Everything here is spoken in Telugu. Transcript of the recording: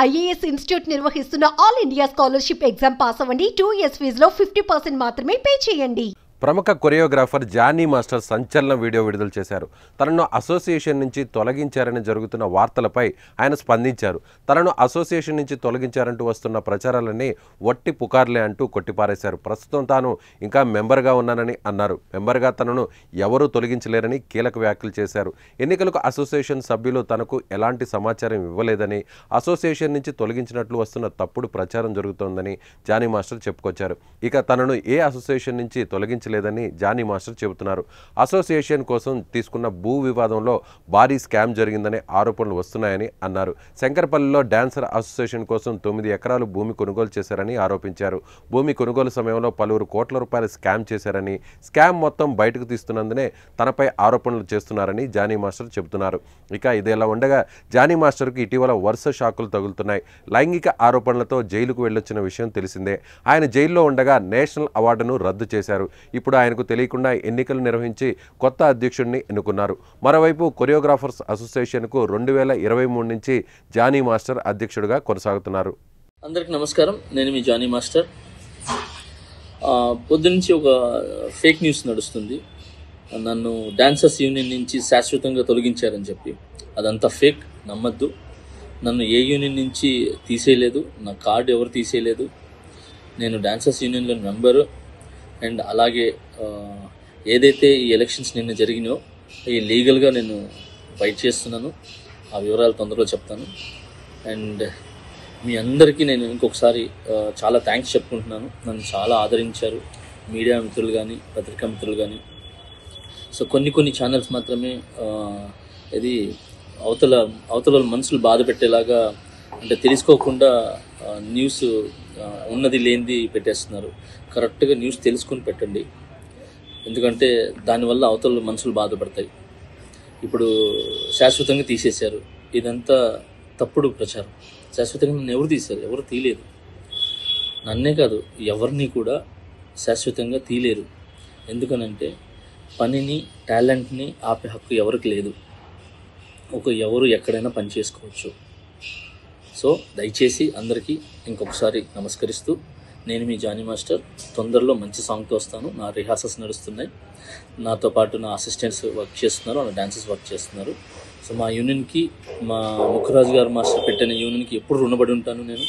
ఐఏఎస్ ఇన్స్టిట్యూట్ నిర్వహిస్తున్న all India scholarship exam pass అవ్వండి. 2 years ఫీజులో 50% మాత్రమే పే చేయండి. ప్రముఖ కొరియోగ్రాఫర్ జానీ మాస్టర్ సంచలన వీడియో విడుదల చేశారు. తనను అసోసియేషన్ నుంచి తొలగించారని జరుగుతున్న వార్తలపై ఆయన స్పందించారు. తనను అసోసియేషన్ నుంచి తొలగించారంటూ వస్తున్న ప్రచారాలన్నీ వట్టి పుకార్లే అంటూ కొట్టిపారేశారు. ప్రస్తుతం తాను ఇంకా మెంబర్గా ఉన్నానని అన్నారు. మెంబర్గా తనను ఎవరూ తొలగించలేరని కీలక వ్యాఖ్యలు చేశారు. ఎన్నికలకు అసోసియేషన్ సభ్యులు తనకు ఎలాంటి సమాచారం ఇవ్వలేదని, అసోసియేషన్ నుంచి తొలగించినట్లు వస్తున్న తప్పుడు ప్రచారం జరుగుతోందని జానీ మాస్టర్ చెప్పుకొచ్చారు. ఇక తనను ఏ అసోసియేషన్ నుంచి తొలగించలేదని జానీ మాస్టర్ చెబుతున్నారు. అసోసియేషన్ కోసం తీసుకున్న భూ వివాదంలో భారీ స్కామ్ జరిగిందనే ఆరోపణలు వస్తున్నాయని అన్నారు. శంకరపల్లిలో డాన్సర్ అసోసియేషన్ కోసం 9 ఎకరాలు భూమి కొనుగోలు చేశారని ఆరోపించారు. భూమి కొనుగోలు సమయంలో పలువురు కోట్ల రూపాయల స్కామ్ చేశారని, స్కామ్ మొత్తం బయటకు తీస్తున్నందునే తనపై ఆరోపణలు చేస్తున్నారని జానీ మాస్టర్ చెబుతున్నారు. ఇక ఇదేలా ఉండగా జానీ మాస్టర్కు ఇటీవల వరుస షాకులు తగులుతున్నాయి. లైంగిక ఆరోపణలతో జైలుకు వెళ్ళొచ్చిన విషయం తెలిసిందే. ఆయన జైల్లో ఉండగా నేషనల్ అవార్డును రద్దు చేశారు. ఇప్పుడు ఆయనకు తెలియకుండా ఎన్నికలు నిర్వహించి కొత్త అధ్యక్షుడిని ఎన్నుకున్నారు. మరోవైపు కొరియోగ్రాఫర్స్ అసోసియేషన్కు 2023 నుంచి జానీ మాస్టర్ అధ్యక్షుడిగా కొనసాగుతున్నారు. అందరికీ నమస్కారం. నేను మీ జానీ మాస్టర్. పొద్దునుంచి ఒక ఫేక్ న్యూస్ నడుస్తుంది. నన్ను డాన్సర్స్ యూనియన్ నుంచి శాశ్వతంగా తొలగించారని చెప్పి. అదంతా ఫేక్, నమ్మద్దు. నన్ను ఏ యూనియన్ నుంచి తీసేయలేదు, నా కార్డు ఎవరు తీసేయలేదు. నేను డాన్సర్స్ యూనియన్లో మెంబరు. అండ్ అలాగే ఏదైతే ఈ ఎలక్షన్స్ నిన్న జరిగినాయో ఈ లీగల్గా నేను ఫైట్ చేస్తున్నాను. ఆ వివరాలు తొందరలో చెప్తాను. అండ్ మీ అందరికీ నేను ఇంకొకసారి చాలా థ్యాంక్స్ చెప్పుకుంటున్నాను. నన్ను చాలా ఆదరించారు మీడియా మిత్రులు కానీ, పత్రికా మిత్రులు కానీ. సో కొన్ని ఛానల్స్ మాత్రమే ఇది అవతల మనసులు బాధ పెట్టేలాగా, అంటే తెలుసుకోకుండా న్యూస్ ఉన్నది లేనిది పెట్టేస్తున్నారు. కరెక్ట్గా న్యూస్ తెలుసుకుని పెట్టండి. ఎందుకంటే దానివల్ల అవతల మనసులు బాధపడతాయి. ఇప్పుడు శాశ్వతంగా తీసేశారు. ఇదంతా తప్పుడు ప్రచారం. శాశ్వతంగా నన్ను ఎవరు తీశారు? ఎవరు తీయలేదు. నన్నే కాదు, ఎవరిని కూడా శాశ్వతంగా తీయలేరు. ఎందుకనంటే పనిని, టాలెంట్ని ఆపే హక్కు ఎవరికి లేదు. ఎవరు ఎక్కడైనా పని చేసుకోవచ్చు. సో దయచేసి అందరికీ ఇంకొకసారి నమస్కరిస్తూ, నేను మీ జానీ మాస్టర్. తొందరలో మంచి సాంగ్తో వస్తాను. నా రిహార్సల్స్ నడుస్తున్నాయి. నాతో పాటు నా అసిస్టెంట్స్ వర్క్ చేస్తున్నారు, నా డాన్సర్స్ వర్క్ చేస్తున్నారు. సో మా యూనియన్కి, మా ముఖరాజు గారు మాస్టర్ పెట్టిన యూనియన్కి ఎప్పుడు రుణపడి ఉంటాను నేను.